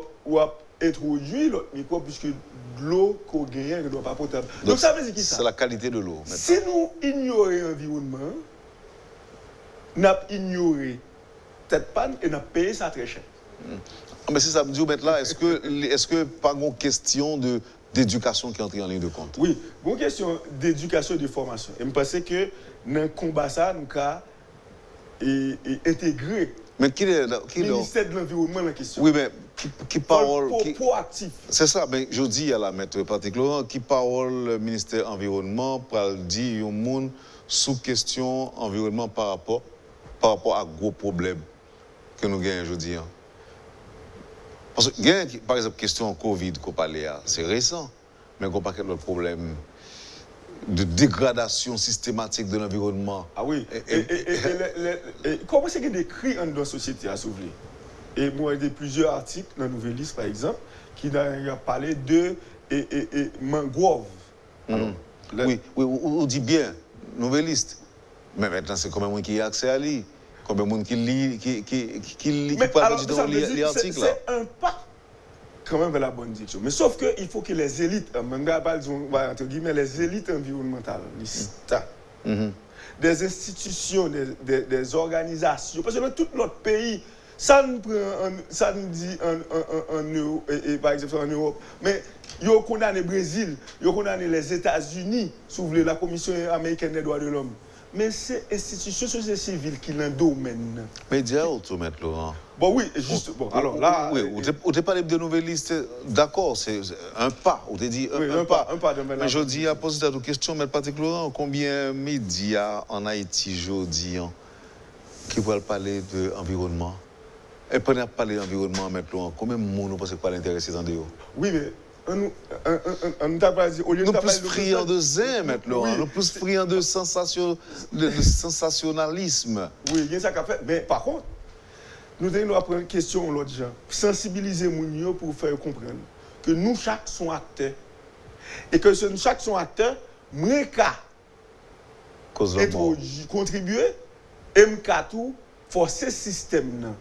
introduire l'autre microbe puisque l'eau qu'on gagne ne doit pas potable. Donc ça veut dire qui ça? C'est la qualité de l'eau. Si nous ignorons l'environnement, nous ignorons cette panne et nous payons ça très cher. Mais si ça me dit maintenant, est-ce que pas une question d'éducation qui entre en ligne de compte? Oui, une question d'éducation et de formation. Et je pense que dans le combat ça, nous avons intégrer mais le ministère de l'Environnement la question. Oui, mais qui parole... Proactif. C'est ça, mais je dis à la maître particulièrement, qui parole le ministère de l'Environnement pour dire au monde sous question environnement par rapport à gros problèmes que nous gagnons aujourd'hui. Parce que, par exemple, question Covid qu'on parlait, c'est récent, mais on n'a pas le problème de dégradation systématique de l'environnement. Ah oui. Comment c'est qu'il y a des cris dans la société à s'ouvrir? Et moi, j'ai plusieurs articles dans la Nouvelle Liste, par exemple, qui ont parlé de mangrove. Oui, on dit bien, Nouvelle Liste. Mais maintenant, c'est combien de monde qui a accès à lire? Combien de monde qui lit, qui parle dans l'article? C'est un pas quand même vers la bonne direction. Mais sauf qu'il faut que les élites, entre guillemets, les élites environnementales, des institutions, des organisations, parce que dans tout notre pays, ça nous dit par exemple en Europe, mais ils ont condamné le Brésil, ils ont condamné les États-Unis, sous la Commission américaine des droits de l'homme. Mais c'est l'institution société civile qui l'en domaine. Média ou tout mettre, Laurent? Bon, oui, juste. Bon, alors là. Oui, on t'a parlé de nouvelles listes, d'accord, c'est un pas. On t'a dit un pas. Mais je dis à poser cette question, mais particulièrement, combien de médias en Haïti, je dis, qui veulent parler de l'environnement? Et pour parler d'environnement, maintenant, combien de monde ne pense pas l'intéresser dans dehors? Oui, mais. On t'a pas dit. Nous plus friands de zin maintenant, nous plus friands de sensationnalisme. Oui, il y a ça qu'a fait. Mais par contre, nous devons apprendre une question l'autre gens, sensibiliser les gens pour faire comprendre que nous chaque sont acteurs et que nous chaque sont acteurs, moins qu'à contribuer et m'ka tout forcer système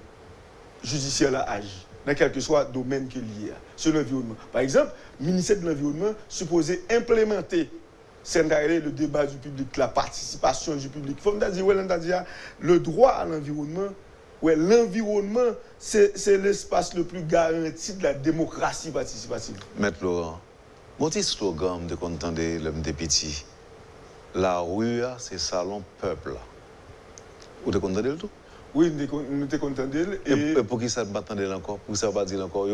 judiciaire à agir dans quel que soit le domaine qu'il y a sur l'environnement. Par exemple, le ministère de l'Environnement supposé implémenter le débat du public, la participation du public. Il faut dire le droit à l'environnement, l'environnement, c'est l'espace le plus garanti de la démocratie participative. Maître Laurent, mon petit slogan de contenter l'homme des petits. La rue, c'est salon peuple. Vous êtes content de tout? Oui, nous sommes contents d'elle. Et pour qui ça ne m'attendait encore? Pour qui ça ne va pas dire encore?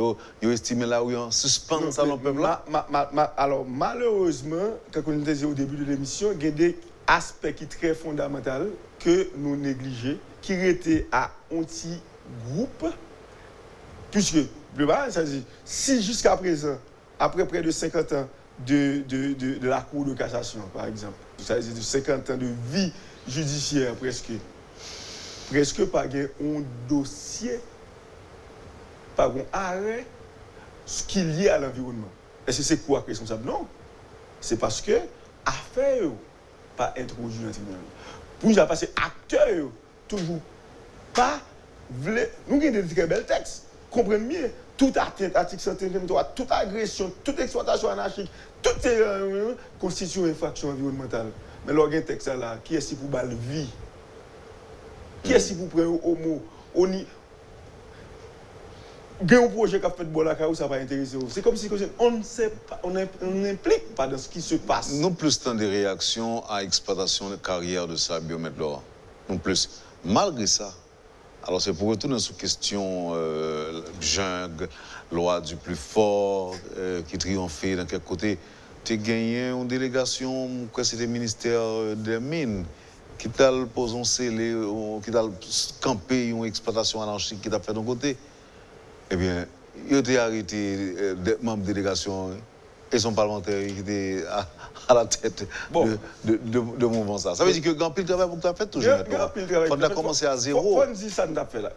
Vous estimez la rue en suspens salon peuple? Alors, malheureusement, quand on était au début de l'émission, il y a des aspects qui sont très fondamentaux que nous négligeons, qui étaient à un petit groupe. Puisque, ça dit, si jusqu'à présent, après près de 50 ans de la Cour de cassation, par exemple, ça veut dire de 50 ans de vie judiciaire presque pas un dossier, pas un arrêt qui est lié à l'environnement. Est-ce que c'est quoi responsable? Non. C'est parce que affaire pas introduit dans le tribunal. Pour nous passer acteurs toujours pas voulaient. Nous avons des très belles textes. Comprenez bien. Toute atteinte, article 133, toute agression, toute exploitation anarchique, toute constitue une infraction environnementale. Mais là, il y a un texte là, qui est ici pour la vie? Qui est-ce qui vous prend au mot? Il y a un projet qui a fait de bon la carrière, ça va intéresser. C'est comme si on ne sait pas, on n'implique pas dans ce qui se passe. Non plus tant de réactions à l'exploitation de carrière de sa biomètre Laurent. Non plus. Malgré ça, alors c'est pour retourner sur question jungle, loi du plus fort, qui triomphait dans quel côté. Tu as gagné une délégation, que c'était le ministère des Mines, qui t'a posé un scellé, qui t'a campé une exploitation anarchique qui t'a fait d'un côté. Eh bien, il a été arrêté des membres de délégation et son parlementaire qui était à la tête de mouvement ça. Ça veut dire que grand pile travail pour que tu as fait toujours. On a commencé à zéro. Faut dire ça nous a fait là.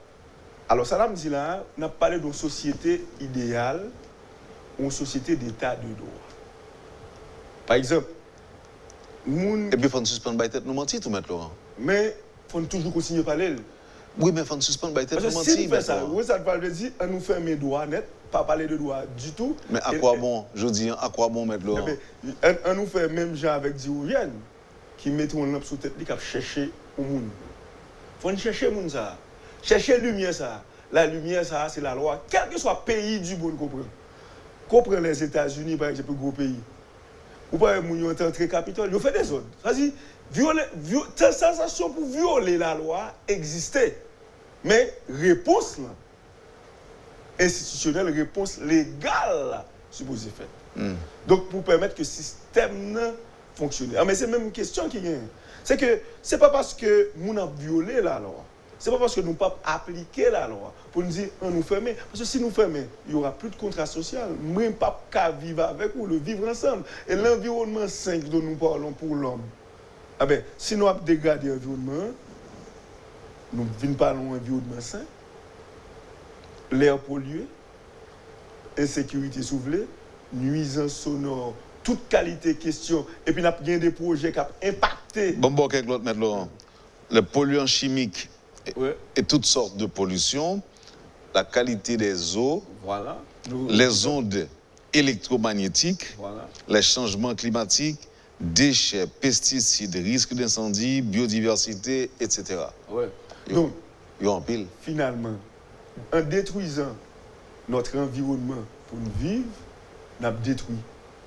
Alors ça me dit là, on a parlé d'une société idéale, une société d'état de droit. Par exemple, et puis il faut suspendre la tête nous mentir tout mettre Laurent. Mais il faut toujours continuer à parler. Oui, mais il faut suspendre la tête nous mentir. Si nous faisons ça, ça veut dire on nous ferme les droits net, pas parler de droits du tout. Mais à quoi bon, je dis, à quoi bon mettre Laurent? On nous fait même gens avec Diouvienne qui mettent une lampe sous tête, qui chercher au monde. Il faut chercher le monde ça. Chercher la lumière ça. La lumière ça, c'est la loi. Quel que soit le pays du monde, comprend les États-Unis, par exemple, gros pays. Ou pas, ils ont entré Capitole, ils ont fait des ordres. C'est-à-dire, sensation pour violer la loi existait. Mais réponse là, institutionnelle, réponse légale, supposée faite. Donc, pour permettre que le système fonctionne. Ah, mais c'est même une question qui vient. C'est que ce n'est pas parce que nous avons violé la loi. Ce n'est pas parce que nous n'avons pas appliqué la loi pour nous dire on nous ferme. Parce que si nous fermons, il n'y aura plus de contrat social. Même pas qu'à vivre avec ou le vivre ensemble. Et l'environnement sain dont nous parlons pour l'homme. Ah ben, si nous avons dégradé l'environnement, nous ne parlons d'environnement sain, l'air pollué, insécurité souvelée, nuisance sonore, toute qualité question. Et puis nous avons des projets qui ont impacté. Bon, avec l'autre, M. Laurent. Les polluants chimiques. Et toutes sortes de pollutions, la qualité des eaux, voilà. Les ondes électromagnétiques, voilà. Les changements climatiques, déchets, pesticides, risques d'incendie, biodiversité, etc. Ouais. Donc, en pile. Finalement, en détruisant notre environnement pour nous vivre, nous avons détruit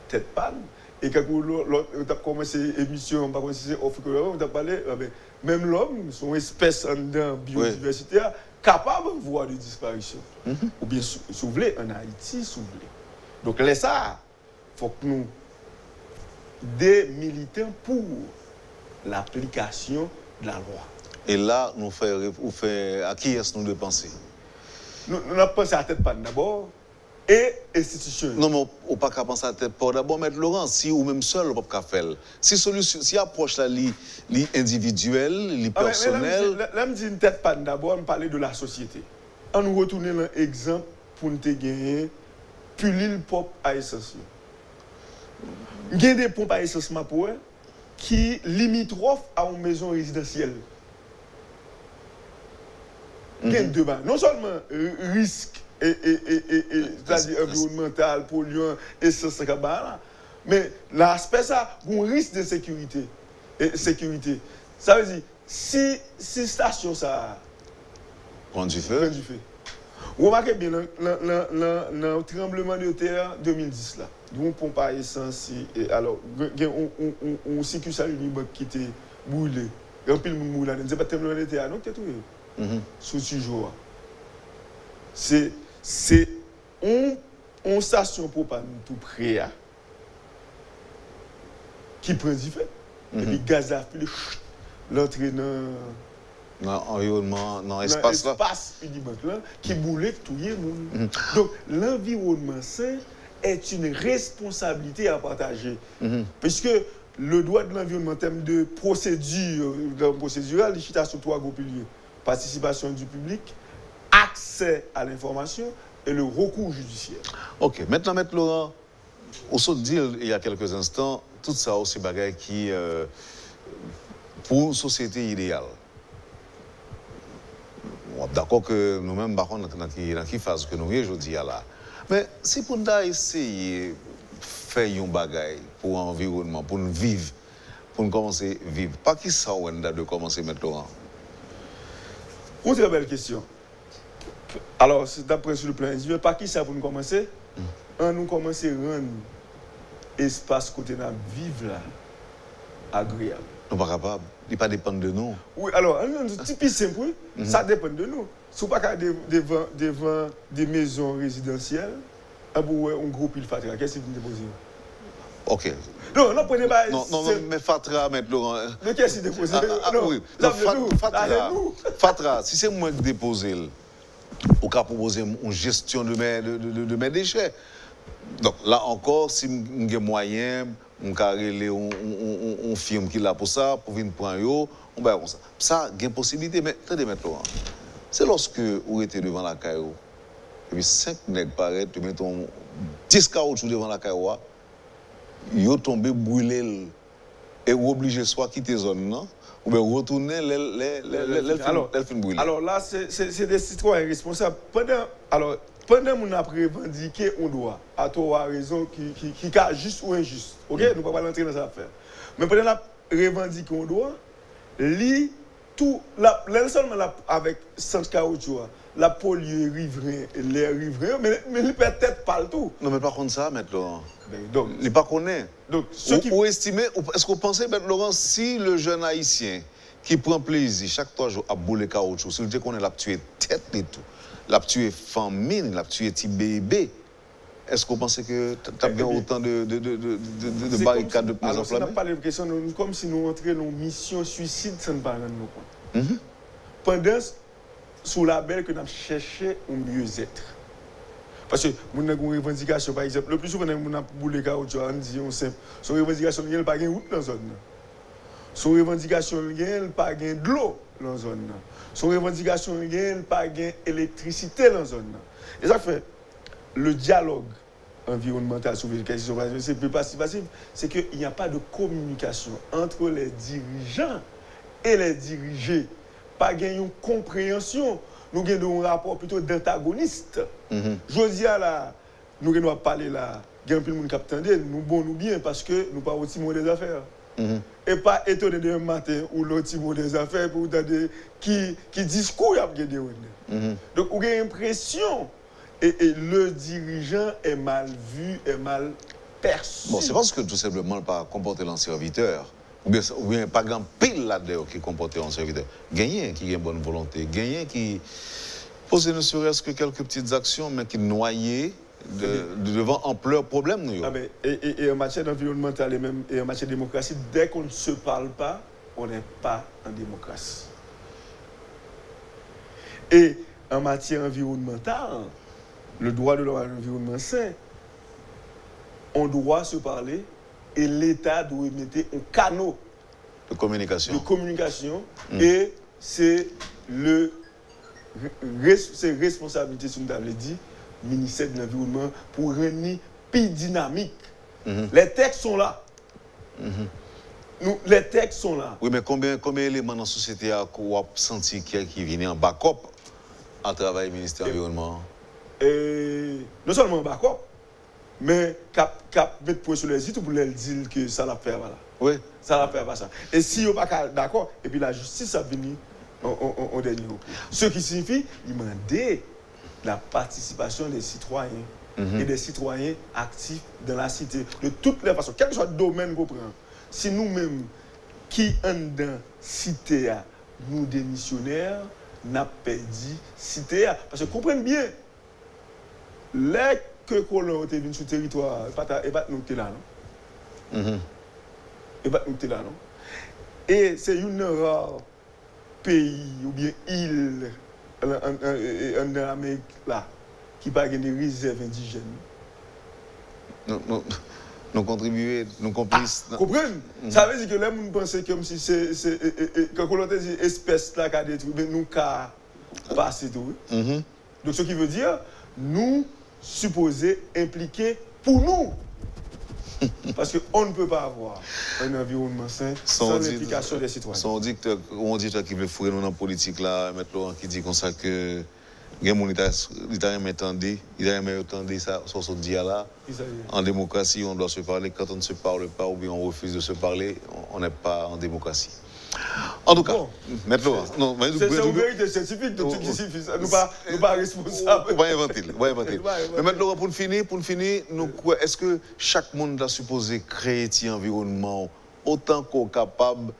tête panne. Et quand on a commencé l'émission, on a parlé, même l'homme, son espèce en biodiversité, capable de voir des disparitions. Ou bien soulever en Haïti, soulever. Donc, là, ça, il faut que nous, des militants pour l'application de la loi. Et là, nous faisons à qui est-ce que nous devons penser? Nous avons pensé à la tête panne d'abord. Et institution. Non, mais on ne peut pas penser à la tête pas d'abord, M. Laurent, si ou même seul, on ne peut pas faire. Si approche la individuelle, li personnelle. Là, je dis une tête panne d'abord, on parle de la société. on nous retourne dans l'exemple pour nous gagner plus l'île propre à essence. Il y a des pompes à essence qui limitrophes à une maison résidentielle. Il y a deux bains. Non seulement risque c'est-à-dire environnemental, polluant, essence, mais l'aspect ça, un risque de sécurité. Ça veut dire, si station ça prend du feu. Vous remarquez bien, dans le tremblement de terre 2010, là, nous pompe à essence, alors, on circuit ça qui était brûlé. Il y a un pile de moulin, c'est pas tremblement de terre, non, c'est tout. Sous ce jour. C'est une station propane tout près qui prend du feu. Et puis, gaz à feu, l'entrée dans l'environnement, dans l'espace là. Qui boule tout le monde. Donc, l'environnement sain est une responsabilité à partager. Puisque le droit de l'environnement en termes de procédure, les chita sur trois gros piliers. Participation du public, accès à l'information et le recours judiciaire. Ok, maintenant, Maître Laurent, on s'est dit il y a quelques instants, tout ça aussi bagaille qui, pour une société idéale. D'accord que nous-mêmes, dans quelle phase que nous sommes aujourd'hui là. Mais si pour nous essayer de faire un bagaille pour l'environnement, pour nous vivre, pour nous commencer à vivre, pas qui ça on a de commencer, Maître Laurent? Une très belle question. Alors, d'après sur le plan individuel, par qui ça pour nous commencer? Nous commencer à rendre l'espace côté de vivre là agréable. Nous ne sommes pas capables. Il ne pas dépendre de nous. Oui, alors, un petit peu simple, ça dépend de nous. Si vous n'avez pas devant des maisons résidentielles, un groupe il fatra, qu'est-ce que vous déposez? Ok. Non, non, prenez pas. Non, mais Fatra, Maître Laurent. Mais qu'est-ce que vous déposez? Oui, Fatra, si c'est moi qui dépose, au cas proposer une gestion de mes déchets. Donc là encore, si j'ai moyen, on carré on firme qui là pour ça, pour venir prendre yo, on va comme ça. Ça, il y a une possibilité, mais attendez, Maître Laurent. C'est lorsque vous étiez devant la caillou, et puis 5 nègres paraissent, tu mets ton 10 caoutchouc devant la caillou, ils sont tombés brûlés, et vous obligez soit quitter la zone, non? Ou bien retourner l'elfin brûlé. Alors là, c'est des citoyens responsables. Pendant qu'on a revendiqué un droit, à toi raison, qui est juste ou injuste. Ok? Nous ne pouvons pas entrer dans cette affaire. Mais pendant qu'on a revendiqué un droit, seulement avec centre caoutchouc, la polluer les riverains, mais il peut-être pas le tout. Non, mais par contre, ça, Maître Laurent. Donc, il n'est pas connu. Donc, vous estimez, est-ce que vous pensez, Maître Laurent, si le jeune haïtien qui prend plaisir chaque 3 jours à bouler caoutchouc, s'il dit qu'on est là, tuer tête et tout, là, tuer famille, là, tuer petit bébé, est-ce que vous pensez que tu as bien autant de barricades de plus enflammées? On n'a pas l'impression, comme si nous entrions dans une mission suicide sans ne pas rendre compte. Pendant, sous la belle que nous avons cherché un mieux-être. Parce que nous avons une revendication, par exemple, le plus souvent, nous avons boulé caoutchouc, on dit, on simple. Son revendication, il n'y a pas de route dans la zone. Son revendication, il n'y a pas de l'eau dans la zone. Son revendication, il n'y a pas d'électricité dans la zone. Et ça fait, le dialogue environnemental sur les questions, c'est plus passif, c'est qu'il n'y a pas de communication entre les dirigeants et les dirigés. Pas une compréhension. Nous avons un rapport plutôt d'antagoniste. Je dis à la, nous devons parler là, il y a un peu de monde qui attend, nous bon nous bien parce que nous pas aussi mot des affaires. Et pas étonné d'un matin ou l'autre mot des affaires pour entendre qui discours y a gagné. Donc on a l'impression et le dirigeant est mal vu, est mal perçu. Bon, c'est parce que tout simplement pas comporter l'un serviteur. Ou bien pas grand pile là-dedans qui comporte un serviteur. Gagner qui a une bonne volonté, gagner qui pose ne serait-ce que quelques petites actions, mais qui noyaient devant ampleur problème. Et en matière environnementale et même en matière de démocratie, dès qu'on ne se parle pas, on n'est pas en démocratie. Et en matière environnementale, le droit de l'environnement sain, on doit se parler. Et l'État doit mettre un canal de communication. Et c'est le c'est responsabilité, si nous l'avons dit, ministère de l'Environnement pour rendre plus dynamique. Les textes sont là. Les textes sont là. Oui, mais combien d'éléments dans la société a senti qui viennent en backup à travers le ministère de l'Environnement? Non seulement en backup, mais cap mettre point sur les îles pour leur dire que ça l'a fait, voilà. Oui. Ça l'a fait, pas ça. Et si vous n'êtes pas d'accord, et puis la justice a venu en dernier recours. Ce qui signifie demander la participation des citoyens et des citoyens actifs dans la cité, de toutes les façons, quel que soit le domaine qu'on prend. Si nous-mêmes, qui sommes dans la cité, nous démissionnaires, n'a perdu cité. Parce que comprenez bien, les que colons ont venus sur le territoire, et pas nous là, non? Et pas nous là, non? Et c'est une rare pays ou bien île en Amérique là qui n'a pas de réserve indigène. Nous contribuer, nous complices. Comprenez? Ça veut dire que les gens pensent comme si c'est quand on dit espèce là qui a détruit, mais nous qu'à passer tout. Donc ce qui veut dire, nous supposés impliquer pour nous. Parce qu'on ne peut pas avoir un environnement sain sans l'implication des citoyens. Son dictateur qui veut fourrer nous dans la politique là, M. Laurent qui dit comme ça que il a jamais entendu ça, ce dit là. En démocratie, on doit se parler. Quand on ne se parle pas ou bien on refuse de se parler, on n'est pas en démocratie. En tout cas, maintenant, c'est une vérité scientifique de tout qui suffit. Nous ne sommes pas responsables. On va inventer. Mais maintenant, pour finir, est-ce que chaque monde doit supposer créer un environnement autant qu'on est capable,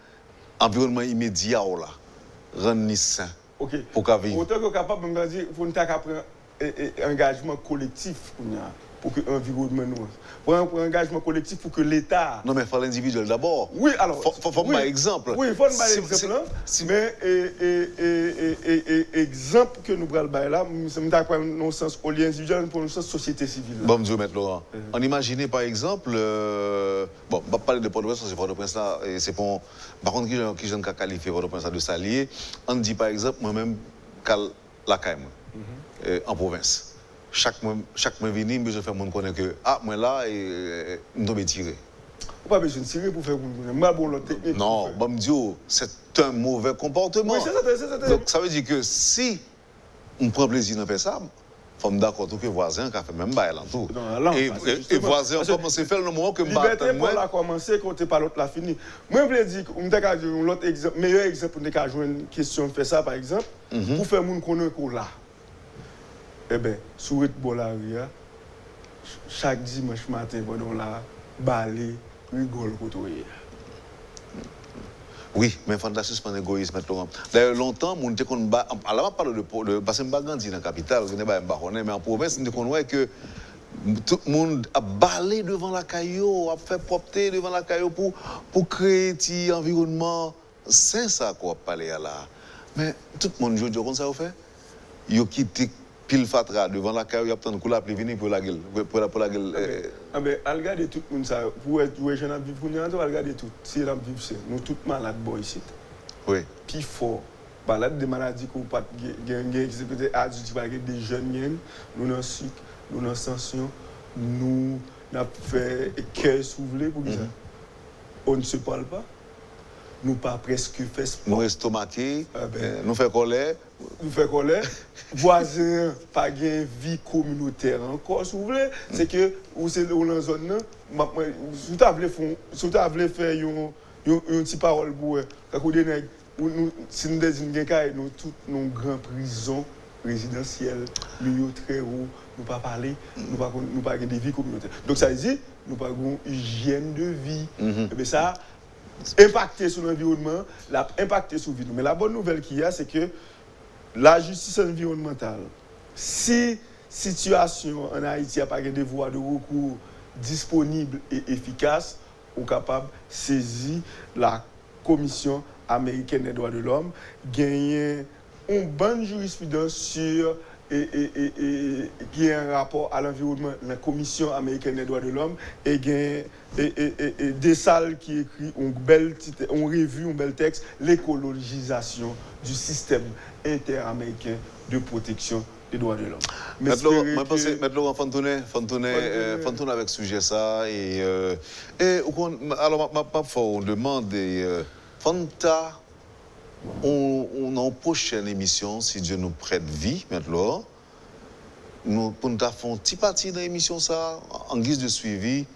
environnement immédiat, là, rendre sain pour qu'on vive? Autant qu'on est capable, on va dire, il faut prendre un engagement collectif pour que l'environnement nous. Pour un engagement collectif pour que l'État. Non, mais il faut l'individuel d'abord. Oui, alors. Il faut un exemple. Oui, il faut un exemple. Mais exemple que nous prenons là, nous avons un sens au lien individuel pour un sens société civile. Bon, Dieu, M. Laurent. On imagine par exemple. Bon, on va parler de Port-au-Prince, c'est Port-au-Prince là. C'est pour. Par contre, qui j'aime qualifier Port-au-Prince de salier. On dit par exemple, moi-même, la CAIM, en province. Chaque mois venu, je fais mon connaître que moi là et nous devons tirer. Vous pas besoin de tirer pour faire moi bon l'autre technique. Non, c'est un mauvais comportement. Oui, c'est donc ça veut dire que si on prend plaisir à faire ça, faut me d'accord que voisin qui a fait même bail là tout. Et voisin commence à faire le moment que liberté pour la commencer quand pas l'autre la fini. Moi je veux dire on t'a l'autre exemple meilleur exemple on t'a jouer une question fait ça par exemple pour faire moun connaître qu'on là. Eh bien, sur le Bolaria, chaque dimanche matin, pendant la balai, rigole côtoyer. Oui, mais il faut suspendre l'égoïsme maintenant. D'ailleurs, longtemps, on ne parle de parce que je grandi dans la capitale, mais en province, on voit que tout le monde a balé devant la caillou, a fait propreté devant la caillou pour créer un environnement sain, ça, quoi, parler là. Mais tout le monde, je dis, comment ça fait? Il a quitté pile fatra devant la caillou, il y a tant de couleurs qui viennent pour la gueule. Mais regardez tout le monde ça. Pour être jeune à vivre, regardez tout. Si on vivre, c'est nous tous malades ici. Oui. Puis fort. Malades des maladies qu'on pas gagner, c'est peut-être adultes, des jeunes, nous avons sucre, nous avons tension, nous avons fait cœur soufflé pour ça. On ne se parle pas. Nous pas presque fait sport. Nous estomaqués, nous fait colère. Nous fait colère. Voisins, pas de vie communautaire encore, si vous voulez. C'est que, ou c'est dans la zone, si vous voulez faire une petite parole pour si nous désignons nous toutes nos grandes prisons résidentielles, nous très haut, nous pas parler, nous pas de vie communautaire. Donc ça veut dire, nous pas une hygiène de vie. Et bien ça, impacter sur l'environnement, impacter sur la vie. Mais la bonne nouvelle qu'il y a, c'est que la justice environnementale, si la situation en Haïti n'a pas de voies de recours disponibles et efficaces, on est capable de saisir la Commission américaine des droits de l'homme, gagner une bonne jurisprudence sur qui a un rapport à l'environnement, la Commission américaine des droits de l'homme, et des salles qui écrit une revue, un bel texte, l'écologisation du système interaméricain de protection des droits de l'homme. Maintenant, Fantoune avec sujet ça, et alors, on demande, Fanta, on en prochaine émission, si Dieu nous prête vie, maintenant, nous pour nous faire un petit parti dans l'émission ça, en guise de suivi,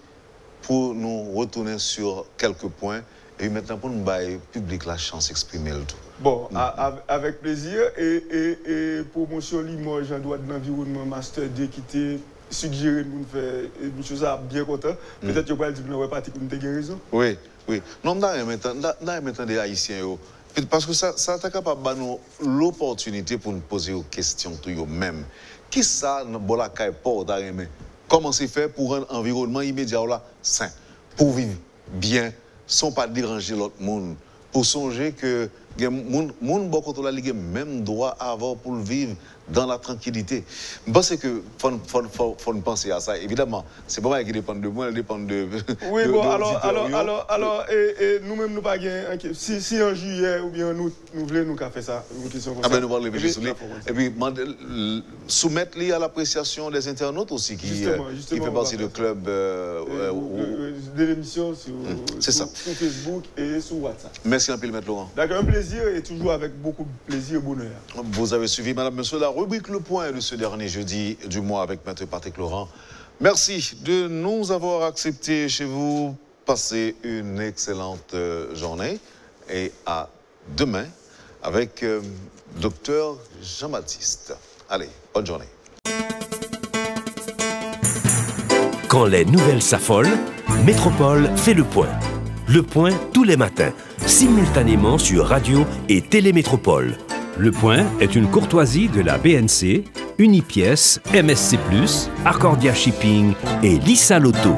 pour nous retourner sur quelques points, et maintenant pour nous bailler public la chance d'exprimer le tout. Bon, avec plaisir, et promotion Limoges en droit de l'environnement Master 2 qui était suggéré de nous faire une chose bien content. Peut-être que vous allez dire que nous avons parti pour nous avoir raison. Oui. Non, maintenant des Haïtiens. Parce que ça est capable de nous l'opportunité pour nous poser aux questions tout même. Qui ça ne bola kay pas d'arrêter? Comment c'est fait pour un environnement immédiat là sain, pour vivre bien, sans pas déranger l'autre monde, pour songer que moun beaucoup la ligue même droit à avoir pour vivre dans la tranquillité. Je pense que faut penser à ça. Évidemment, c'est pas moi qui dépend de moi, elle dépend de. Oui, bon, alors, nous-mêmes, nous pas gagner. Si en juillet ou bien nous voulons nous faire ça, une question comme ça. Ah ben nous allons lever sur lui. Et puis, soumettre à l'appréciation des internautes aussi, qui fait partie du club de l'émission sur Facebook et sur WhatsApp. Merci un peu, M. Laurent. D'accord, un plaisir et toujours avec beaucoup de plaisir et bonheur. Vous avez suivi, madame, monsieur, la rubrique Le Point de ce dernier jeudi du mois avec M. Patrick Laurent. Merci de nous avoir acceptés chez vous. Passez une excellente journée et à demain avec Dr Jean-Baptiste. Allez, bonne journée. Quand les nouvelles s'affolent, Métropole fait le point. Le point tous les matins, simultanément sur Radio et Télémétropole. Le Point est une courtoisie de la BNC, Unipièce, MSC+, Arcordia Shipping et Lisa Lotto.